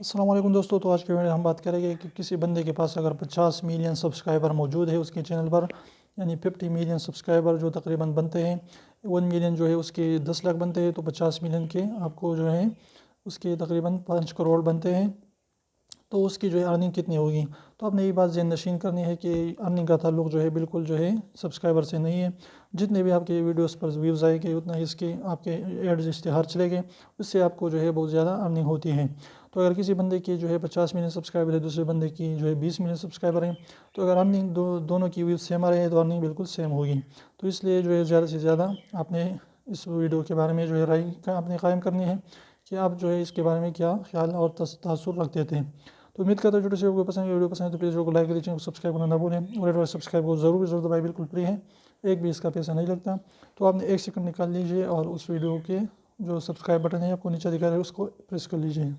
السلام علیکم دوستو، تو آج کے ویڈیو ہم بات کریں گے کہ کسی بندے کے پاس اگر 50 ملین سبسکرائبر موجود ہے اس کے چینل پر، یعنی 50 ملین سبسکرائبر جو تقریباً بنتے ہیں 1 ملین جو ہے اس کے 10 لاکھ بنتے ہیں، تو 50 ملین کے آپ کو جو ہے اس کے تقریباً 5 کروڑ بنتے ہیں، تو اس کی جو ہے ارننگ کتنی ہوگی۔ تو آپ نے یہ بات ذہن نشین کرنی ہے کہ ارننگ کا تعلق جو ہے بالکل جو ہے سبسکرائبر سے نہیں ہے۔ جتنے بھی آپ کے ویڈیوز پر ویوز آئے گے اتنا ہی اس کے آپ کے ایڈز اشتہار چلے گئے، اس سے آپ کو جو ہے بہت زیادہ ارننگ ہوتی ہے۔ تو اگر کسی بندے کی جو ہے 50 ملین سبسکرائبر ہے، دوسرے بندے کی جو ہے 20 ملین سبسکرائبر ہیں، تو اگر ارننگ دونوں کی ویوز سیم آ رہے ہیں تو ارننگ بالکل سیم ہوگی۔ تو اس لیے جو ہے زیادہ سے زیادہ آپ نے اس ویڈیو کے بارے میں جو ہے رائے اپنے قائم کرنی ہے کہ آپ جو ہے اس کے بارے میں کیا خیال اور تاثر رکھتے تھے۔ تو امید کرتا ہوں چھوٹے سے ویڈیو پسند ہے، ویڈیو پسند ہے تو پلیز ویڈیو کو لائک کر چینل کو سبسکرائب کرنا نہ بھولیں، اور سبسکرائب کو ضرور دبائیں، بالکل فری ہے، ایک بھی اس کا پیسہ نہیں لگتا۔ تو آپ نے 1 سیکنڈ نکال لیجیے اور اس ویڈیو کے جو سبسکرائب بٹن ہے آپ کو نیچے دکھا رہے ہیں اس کو پریس کر لیجیے۔